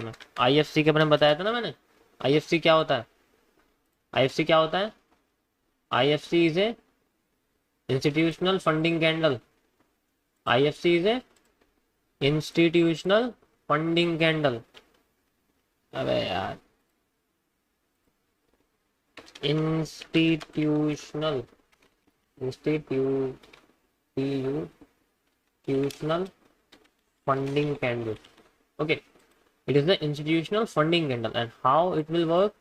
में। आईएफसी के बारे में बताया था ना मैंने। आईएफसी क्या होता है? आईएफसी क्या होता है? IFC is a institutional funding candle. IFC is a institutional funding candle. अबे यार, institutional institutional funding candle. Okay, it is the institutional funding candle and how it will work,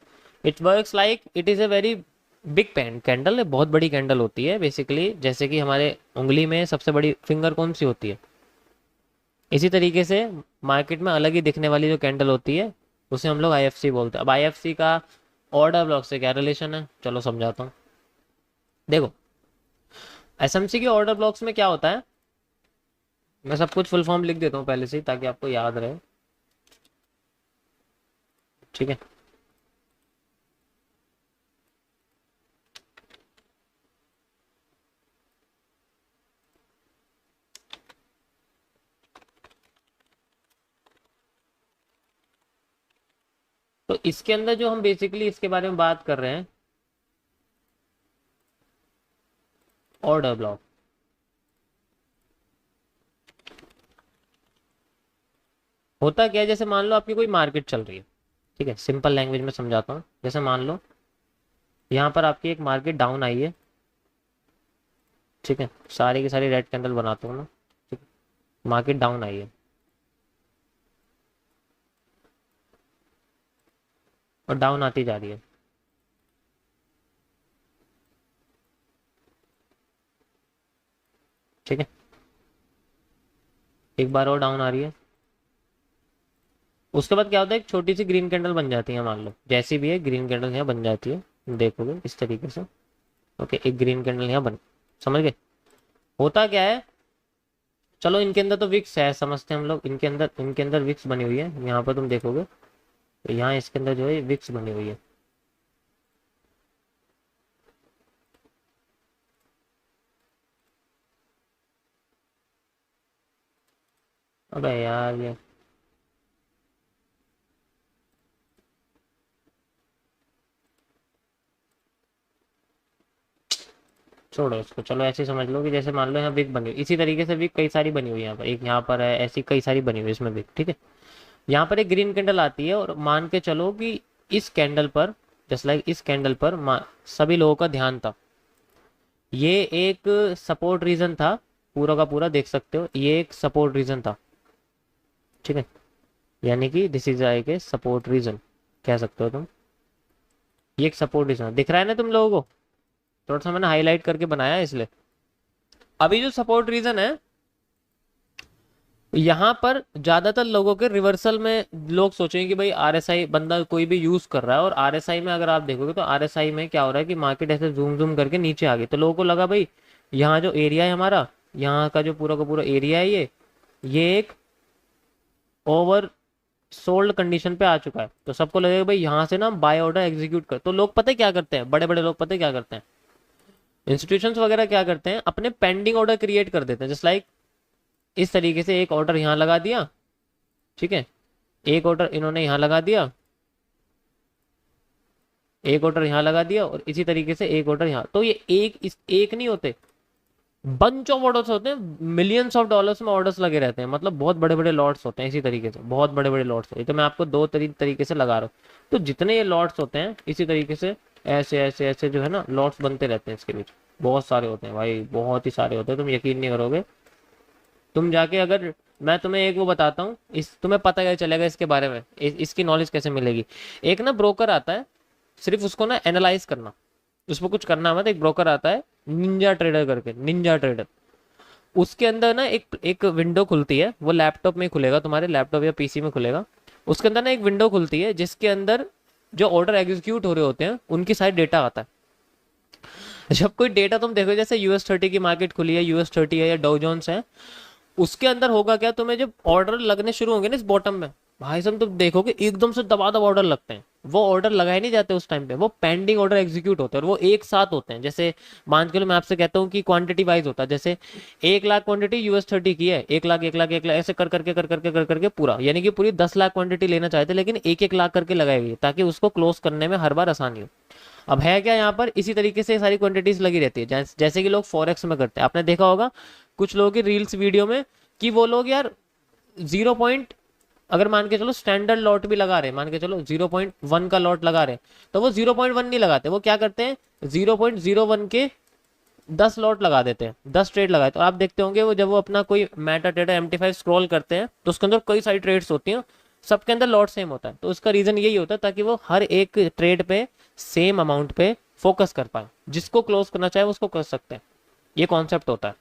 it works like it is a very big candle है, बहुत बड़ी candle होती है basically. जैसे कि हमारे उंगली में सबसे बड़ी फिंगर कौन सी होती है, इसी तरीके से मार्केट में अलग ही दिखने वाली जो कैंडल होती है उसे हम लोग आईएफसी बोलते हैं। अब आईएफसी का ऑर्डर ब्लॉक से क्या रिलेशन है, चलो समझाता हूँ। देखो, एसएमसी के ऑर्डर ब्लॉक्स में क्या होता है, मैं सब कुछ फुल फॉर्म लिख देता हूँ पहले से ही ताकि आपको याद रहे, ठीक है। तो इसके अंदर जो हम बेसिकली इसके बारे में बात कर रहे हैं, ऑर्डर ब्लॉक, होता क्या है, जैसे मान लो आपकी कोई मार्केट चल रही है, ठीक है, सिंपल लैंग्वेज में समझाता हूँ। जैसे मान लो यहाँ पर आपकी एक मार्केट डाउन आई है, ठीक है, सारी की सारी रेड कैंडल बनाता हूँ ना, ठीक, मार्केट डाउन आई है और डाउन आती जा रही है, ठीक है, एक बार और डाउन आ रही है। उसके बाद क्या होता है, एक छोटी सी ग्रीन कैंडल बन जाती है, मान लो जैसी भी है ग्रीन कैंडल यहाँ बन जाती है, देखोगे इस तरीके से। ओके, एक ग्रीन कैंडल यहाँ बन, समझ गए। होता क्या है, चलो इनके अंदर तो विक्स है, समझते हैं हम लोग, इनके अंदर विक्स बनी हुई है, यहाँ पर तुम देखोगे तो यहाँ इसके अंदर जो है विक्स बनी हुई है। अबे यार ये छोड़ो इसको, चलो ऐसे समझ लो कि जैसे मान लो यहाँ विक बनी हुई, इसी तरीके से विक कई सारी बनी हुई है, यहाँ पर एक, यहाँ पर है, ऐसी कई सारी बनी हुई है इसमें विक, ठीक है। यहाँ पर एक ग्रीन कैंडल आती है और मान के चलो कि इस कैंडल पर, जस्ट लाइक इस कैंडल पर सभी लोगों का ध्यान था, ये एक सपोर्ट रीजन था, पूरा का पूरा देख सकते हो, ये एक सपोर्ट रीजन था, ठीक है, यानी कि this is like a support region कह सकते हो तुम। ये एक सपोर्ट रीजन दिख रहा है ना तुम लोगों को, थोड़ा सा मैंने हाईलाइट करके बनाया है इसलिए। अभी जो सपोर्ट रीजन है, यहाँ पर ज्यादातर लोगों के रिवर्सल में लोग सोचेंगे कि भाई आरएसआई बंदा कोई भी यूज कर रहा है, और आरएसआई में अगर आप देखोगे तो आरएसआई में क्या हो रहा है कि मार्केट ऐसे जूम जूम करके नीचे आ गई, तो लोगों को लगा भाई यहाँ जो एरिया है हमारा, यहाँ का जो पूरा का पूरा एरिया है, ये एक ओवर सोल्ड कंडीशन पे आ चुका है, तो सबको लगेगा भाई यहाँ से ना बाय ऑर्डर एग्जीक्यूट कर। तो लोग पता है क्या करते हैं, बड़े बड़े लोग पता है क्या करते हैं, इंस्टीट्यूशंस वगैरह क्या करते हैं, अपने पेंडिंग ऑर्डर क्रिएट कर देते हैं, जस्ट लाइक इस तरीके से एक ऑर्डर यहाँ लगा दिया, ठीक है, एक ऑर्डर इन्होंने यहाँ लगा दिया, एक ऑर्डर यहाँ लगा दिया, और इसी तरीके से एक ऑर्डर यहाँ, तो ये एक नहीं होते, बंच ऑफ ऑर्डर्स होते हैं, मिलियंस ऑफ डॉलर्स में ऑर्डर्स लगे रहते हैं, मतलब बहुत बड़े बड़े लॉट्स होते हैं, इसी तरीके से बहुत बड़े बड़े लॉट्स होते हैं। तो मैं आपको दो तरीके से लगा रहा हूँ, तो जितने ये लॉट्स होते हैं इसी तरीके से ऐसे ऐसे ऐसे जो है ना लॉट्स बनते रहते हैं, इसके बीच बहुत सारे होते हैं भाई, बहुत ही सारे होते हैं, तुम यकीन नहीं करोगे। तुम जाके अगर मैं तुम्हें एक वो बताता हूँ, इस तुम्हें पता क्या चलेगा इसके बारे में, इसकी नॉलेज कैसे मिलेगी। एक ना ब्रोकर आता है, सिर्फ उसको ना एनालाइज करना, उसमें कुछ करना मत, एक ब्रोकर आता है निंजा ट्रेडर करके, निंजा ट्रेडर, उसके अंदर ना एक विंडो खुलती है, वो लैपटॉप में खुलेगा, तुम्हारे लैपटॉप या पीसी में खुलेगा, उसके अंदर ना एक विंडो खुलती है जिसके अंदर जो ऑर्डर एग्जीक्यूट हो रहे होते हैं उनकी सारी डेटा आता है। जब कोई डेटा तुम देखो, जैसे US 30 की मार्केट खुली है, US 30 है या डाउ जोन्स है, उसके अंदर होगा क्या, तुम्हें जब ऑर्डर लगने शुरू होंगे ना इस बॉटम में, भाई साहब तुम देखोगे एकदम से दबा ऑर्डर लगते हैं, वो ऑर्डर लगाए नहीं जाते उस टाइम पे, वो पेंडिंग ऑर्डर एग्जीक्यूट होते हैं, और वो एक साथ होते हैं। जैसे मान के लो मैं आपसे कहता हूँ कि क्वांटिटी वाइज होता है, जैसे 1 लाख क्वांटिटी US 30 की है, 1 लाख 1 लाख 1 लाख ऐसे कर करके पूरा, यानी कि पूरी 10 लाख क्वांटिटी लेना चाहते हैं, लेकिन 1 1 लाख करके लगाई हुई है ताकि उसको क्लोज करने में हर बार आसानी हो। अब है क्या यहाँ पर, इसी तरीके से सारी क्वांटिटीज लगी रहती है, जैसे कि लोग फॉरेक्स में करते हैं। आपने देखा होगा कुछ लोगों की रील्स वीडियो में कि वो लोग यार 0 अगर मान के चलो स्टैंडर्ड लॉट भी लगा रहे, मान के चलो 0.1 का लॉट लगा रहे, तो वो 0.1 नहीं लगाते, वो क्या करते हैं 0.01 के 10 लॉट लगा देते हैं, 10 ट्रेड लगाए। तो आप देखते होंगे वो जब वो अपना कोई मेटा टेटा MT5 स्क्रॉल करते हैं तो उसके अंदर कई सारी ट्रेड्स होती हैं, सबके अंदर लॉट सेम होता है। तो उसका रीजन यही होता है ताकि वो हर एक ट्रेड पे सेम अमाउंट पे फोकस कर पाए, जिसको क्लोज करना चाहे उसको कर सकते हैं। ये कॉन्सेप्ट होता है,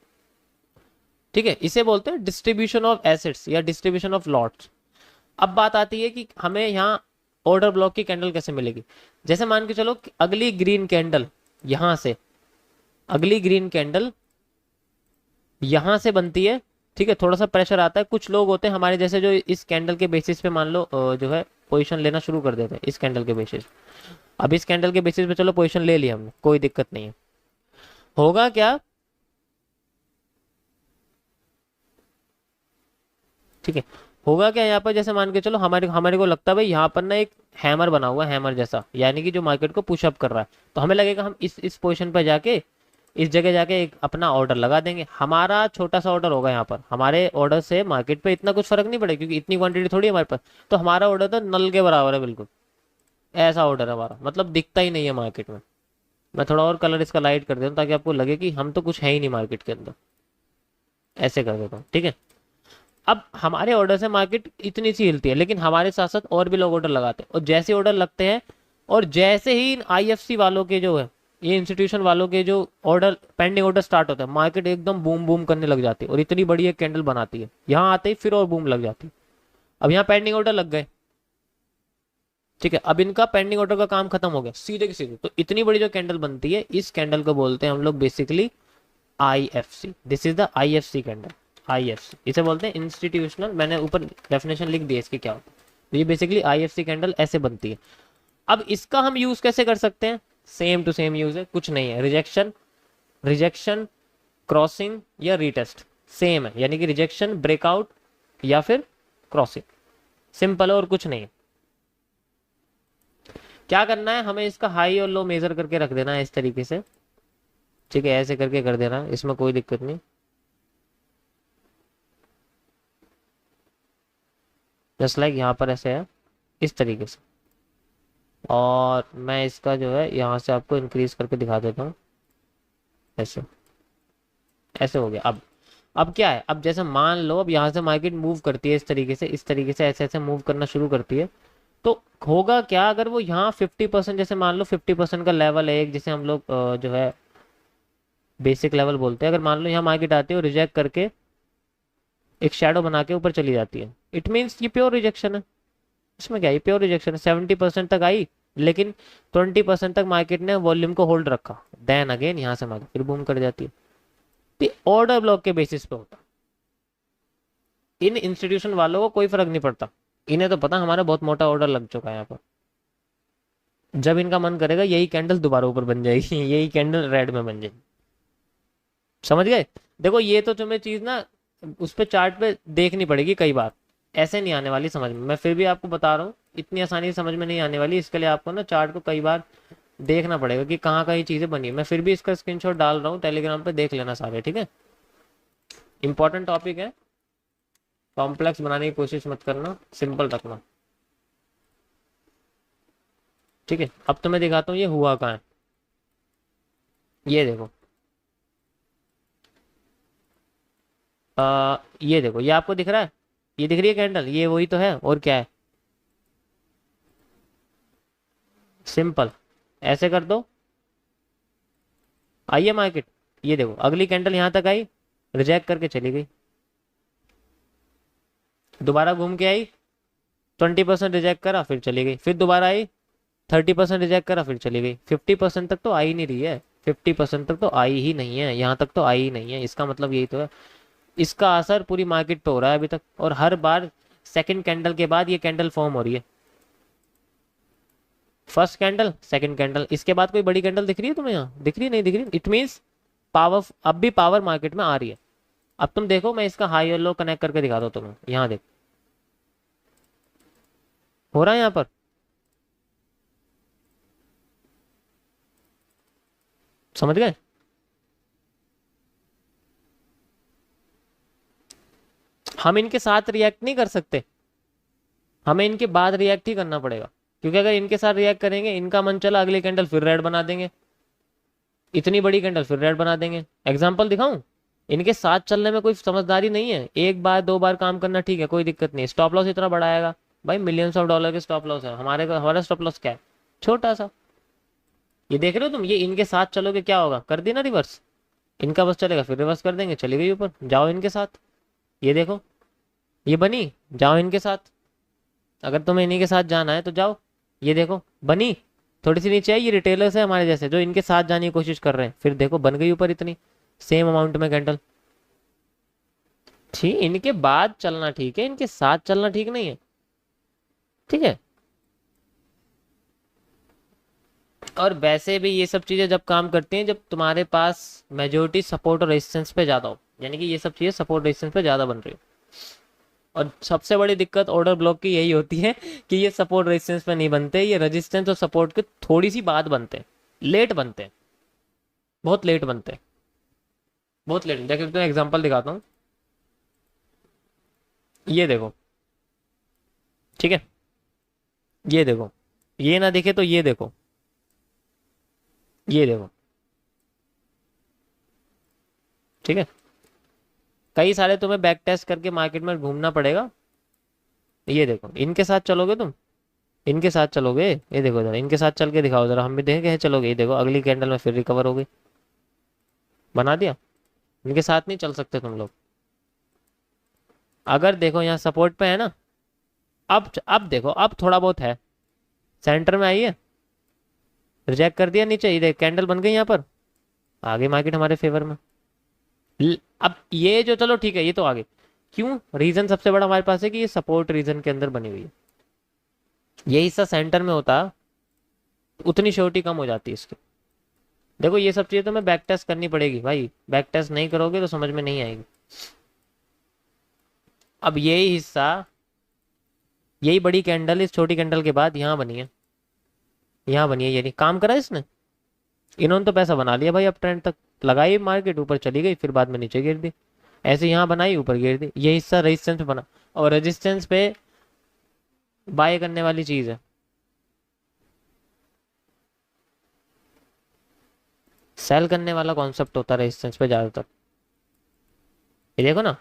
ठीक है। इसे बोलते हैं डिस्ट्रीब्यूशन ऑफ एसेट्स या डिस्ट्रीब्यूशन ऑफ लॉट्स। अब बात आती है कि हमें यहाँ ऑर्डर ब्लॉक की कैंडल कैसे मिलेगी। जैसे मान के चलो कि अगली ग्रीन कैंडल यहां से, अगली ग्रीन कैंडल यहां से बनती है, ठीक है। थोड़ा सा प्रेशर आता है, कुछ लोग होते हैं हमारे जैसे जो इस कैंडल के बेसिस पे मान लो जो है पोजीशन लेना शुरू कर देते हैं इस कैंडल के बेसिस। अब इस कैंडल के बेसिस पे चलो पोजीशन ले ली हमने, कोई दिक्कत नहीं है। होगा क्या, ठीक है, होगा क्या यहाँ पर, जैसे मान के चलो हमारे हमारे को लगता है भाई यहाँ पर ना एक हैमर बना हुआ है, हैमर जैसा, यानी कि जो मार्केट को पुशअप कर रहा है, तो हमें लगेगा हम इस पोजीशन पर जाके इस जगह जाके एक अपना ऑर्डर लगा देंगे। हमारा छोटा सा ऑर्डर होगा यहाँ पर, हमारे ऑर्डर से मार्केट पे इतना कुछ फर्क नहीं पड़ेगा क्योंकि इतनी क्वांटिटी थोड़ी है हमारे पास। तो हमारा ऑर्डर तो नल के बराबर है बिल्कुल, ऐसा ऑर्डर है हमारा, मतलब दिखता ही नहीं है मार्केट में। मैं थोड़ा और कलर इसका लाइट कर देता हूँ ताकि आपको लगे कि हम तो कुछ है ही नहीं मार्केट के अंदर, ऐसे कर देता हूँ, ठीक है। अब हमारे ऑर्डर से मार्केट इतनी सी हिलती है, लेकिन हमारे साथ साथ और भी लोग ऑर्डर लगाते हैं, और जैसे ऑर्डर लगते हैं और जैसे ही IFC वालों के जो है, ये इंस्टीट्यूशन वालों के जो ऑर्डर पेंडिंग ऑर्डर स्टार्ट होता है, मार्केट एकदम बूम बूम करने लग जाती है और इतनी बड़ी एक कैंडल बनाती है। यहाँ आते ही फिर और बूम लग जाती है। अब यहाँ पेंडिंग ऑर्डर लग गए, ठीक है, अब इनका पेंडिंग ऑर्डर का काम खत्म हो गया सीधे की सीधे। तो इतनी बड़ी जो कैंडल बनती है, इस कैंडल को बोलते हैं हम लोग basically IFC। This is the IFC candle, IFC इसे बोलते हैं इंस्टीट्यूशनल। मैंने ऊपर डेफिनेशन लिख दिया इसकी क्या होता है। तो ये बेसिकली IFC कैंडल ऐसे बनती है। अब इसका हम यूज कैसे कर सकते हैं, सेम टू सेम यूज है, कुछ नहीं है, रिजेक्शन, रिजेक्शन, क्रॉसिंग या रीटेस्ट, सेम है, यानी कि रिजेक्शन, ब्रेकआउट या फिर क्रॉसिंग, सिंपल है और कुछ नहीं है। क्या करना है, हमें इसका हाई और लो मेजर करके रख देना है इस तरीके से, ठीक है, ऐसे करके कर देना, इसमें कोई दिक्कत नहीं। जस्ट लाइक यहाँ पर ऐसे है इस तरीके से, और मैं इसका जो है यहाँ से आपको इंक्रीज करके दिखा देता हूँ, ऐसे ऐसे हो गया। अब क्या है, अब जैसे मान लो अब यहाँ से मार्केट मूव करती है इस तरीके से, इस तरीके से ऐसे ऐसे मूव करना शुरू करती है, तो होगा क्या, अगर वो यहाँ 50%, जैसे मान लो 50% का लेवल है एक, जिसे हम लोग जो है बेसिक लेवल बोलते हैं, अगर मान लो यहाँ मार्केट आती है और रिजेक्ट करके एक शेडो बना के ऊपर चली जाती है, इट मीन्स ये प्योर रिजेक्शन है। इसमें क्या है, प्योर रिजेक्शन है। 70% तक आई, लेकिन 20% तक मार्केट ने वॉल्यूम को होल्ड रखा, देन अगेन यहाँ से मार्केट फिर बूम कर जाती है। तो ऑर्डर ब्लॉक के बेसिस पे होता, इन इंस्टीट्यूशन वालों को कोई फर्क नहीं पड़ता, इन्हें तो पता हमारा बहुत मोटा ऑर्डर लग चुका है यहाँ पर, जब इनका मन करेगा यही कैंडल दोबारा ऊपर बन जाएगी यही कैंडल रेड में बन जाएगी, समझ गए। देखो ये तो तुम्हें चीज ना उस पे चार्ट पे देखनी पड़ेगी कई बार, ऐसे नहीं आने वाली समझ में, मैं फिर भी आपको बता रहा हूँ इतनी आसानी से समझ में नहीं आने वाली, इसके लिए आपको ना चार्ट को कई बार देखना पड़ेगा कि कहाँ कहाँ ये चीजें बनी है। मैं फिर भी इसका स्क्रीनशॉट डाल रहा हूँ टेलीग्राम पे, देख लेना सारे, ठीक है। इंपॉर्टेंट टॉपिक है, कॉम्प्लेक्स बनाने की कोशिश मत करना, सिंपल रखना, ठीक है। अब तो मैं दिखाता हूँ ये हुआ कहाँ है, ये देखो, ये देखो, ये आपको दिख रहा है, ये दिख रही है कैंडल, ये वही तो है, और क्या है, सिंपल ऐसे कर दो, आइए मार्केट, ये देखो अगली कैंडल यहां तक आई, रिजेक्ट करके चली गई, दोबारा घूम के आई, 20% रिजेक्ट करा फिर चली गई, फिर दोबारा आई, 30% रिजेक्ट करा फिर चली गई, 50% तक तो आई नहीं रही है, 50% तक तो आई ही नहीं है, यहाँ तक तो आई ही नहीं है, इसका मतलब यही तो है, इसका असर पूरी मार्केट पे हो रहा है अभी तक, और हर बार सेकंड कैंडल के बाद ये कैंडल फॉर्म हो रही है, फर्स्ट कैंडल सेकंड कैंडल, इसके बाद कोई बड़ी कैंडल दिख रही है तुम्हें? यहाँ दिख रही है? नहीं दिख रही? इट मीन्स पावर, अब भी पावर मार्केट में आ रही है। अब तुम देखो, मैं इसका हाई और लो कनेक्ट करके दिखा दो तुम्हें, यहाँ देख हो रहा है यहाँ पर, समझ गए? हम इनके साथ रिएक्ट नहीं कर सकते, हमें इनके बाद रिएक्ट ही करना पड़ेगा, क्योंकि अगर इनके साथ रिएक्ट करेंगे, इनका मन चला अगली कैंडल फिर रेड बना देंगे, इतनी बड़ी कैंडल फिर रेड बना देंगे। एग्जाम्पल दिखाऊं? इनके साथ चलने में कोई समझदारी नहीं है, एक बार दो बार काम करना ठीक है, कोई दिक्कत नहीं। स्टॉप लॉस इतना बड़ा आएगा भाई, मिलियंस ऑफ डॉलर के स्टॉप लॉस है, हमारा स्टॉप लॉस क्या है? छोटा सा। ये देख रहे हो तुम, ये इनके साथ चलोगे क्या होगा? कर दी ना रिवर्स, इनका बस चलेगा फिर रिवर्स कर देंगे, चली गई ऊपर, जाओ इनके साथ। ये देखो ये बनी, जाओ इनके साथ, अगर तुम्हें इन्हीं के साथ जाना है तो जाओ। ये देखो बनी, थोड़ी सी नीचे आई, ये रिटेलर्स है हमारे जैसे जो इनके साथ जाने की कोशिश कर रहे हैं, फिर देखो बन गई ऊपर इतनी सेम अमाउंट में कैंडल। ठीक, इनके बाद चलना ठीक है, इनके साथ चलना ठीक नहीं है, ठीक है। और वैसे भी ये सब चीजें जब काम करती हैं जब तुम्हारे पास मेजोरिटी सपोर्ट और रेजिस्टेंस पे ज्यादा हो, यानी कि ये सब चीजें सपोर्ट रेजिस्टेंस पे ज्यादा बन रही हो। और सबसे बड़ी दिक्कत ऑर्डर ब्लॉक की यही होती है कि ये सपोर्ट रेजिस्टेंस पे नहीं बनते, ये रेजिस्टेंस और सपोर्ट के थोड़ी सी बाद बनते हैं, लेट बनते हैं, बहुत लेट बनते हैं, बहुत लेट। देखो तो एग्जांपल दिखाता हूँ, ये देखो, ठीक है, ये देखो, ये ना दिखे तो ये देखो, ये देखो, ठीक है। कई सारे तुम्हें बैक टेस्ट करके मार्केट में घूमना पड़ेगा। ये देखो इनके साथ चलोगे तुम, इनके साथ चलोगे, ये देखो जरा इनके साथ चल के दिखाओ जरा, हम भी देखें कैसे चलोगे। ये देखो अगली कैंडल में फिर रिकवर हो गई, बना दिया। इनके साथ नहीं चल सकते तुम लोग। अगर देखो यहाँ सपोर्ट पे है ना, अब देखो अब थोड़ा बहुत है, सेंटर में आई है, रिजेक्ट कर दिया नीचे, ये देख कैंडल बन गई यहाँ पर, आगे मार्केट हमारे फेवर में। अब ये जो, चलो ठीक है ये तो आगे, क्यों? रीजन सबसे बड़ा हमारे पास है कि ये सपोर्ट रीजन के अंदर बनी हुई है, ये हिस्सा सेंटर में होता उतनी श्योरिटी कम हो जाती है इसकी। देखो ये सब चीजें तो मैं बैक टेस्ट करनी पड़ेगी भाई, बैक टेस्ट नहीं करोगे तो समझ में नहीं आएगी। अब यही हिस्सा, यही बड़ी कैंडल इस छोटी कैंडल के बाद यहाँ बनी है, यहाँ बनी है, ये नहीं काम करा इसने, इन्होंने तो पैसा बना लिया भाई, अप ट्रेंड तक लगाई, मार्केट ऊपर चली गई, फिर बाद में नीचे गिर दी, ऐसे यहाँ बनाई ऊपर गिर दी। ये हिस्सा रेजिस्टेंस पे बना, और रेजिस्टेंस पे बाय करने वाली चीज है, सेल करने वाला कॉन्सेप्ट होता है रेजिस्टेंस पे ज्यादातर। ये देखो ना,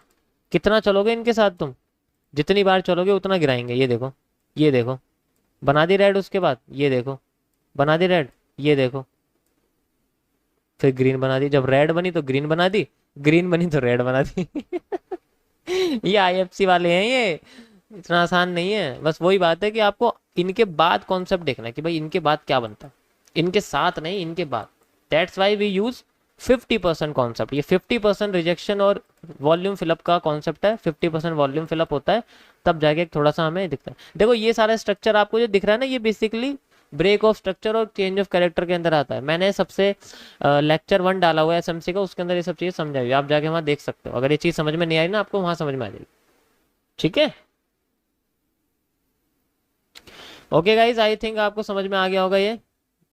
कितना चलोगे इनके साथ तुम, जितनी बार चलोगे उतना गिराएंगे। ये देखो, ये देखो बना दी रेड, उसके बाद ये देखो बना दी रेड, ये देखो फिर ग्रीन बना दी, जब रेड बनी तो ग्रीन बना दी, ग्रीन बनी तो रेड बना दी। ये आईएफसी वाले हैं, ये इतना आसान नहीं है। बस वही बात है कि आपको इनके बाद कॉन्सेप्ट देखना है कि भाई इनके बाद क्या बनता है, इनके साथ नहीं, इनके बाद। That's why we use 50% concept. ये 50% रिजेक्शन और वॉल्यूम फिलअप का कॉन्सेप्ट है, 50% वॉल्यूम फिलअप होता है, तब जाके थोड़ा सा हमें दिखता है। देखो ये सारा स्ट्रक्चर आपको जो दिख रहा है ना, ये बेसिकली ब्रेक ऑफ स्ट्रक्चर और चेंज ऑफ कैरेक्टर के अंदर आता है। मैंने सबसे लेक्चर 1 डाला हुआ है एसएमसी का, उसके अंदर ये सब चीज़ें समझाई, आप जाके वहाँ देख सकते हो। अगर ये चीज़ समझ में नहीं आई ना आपको, वहाँ समझ में आ जाएगी, ठीक है। ओके गाइज, आई थिंक आपको समझ में आ गया होगा ये।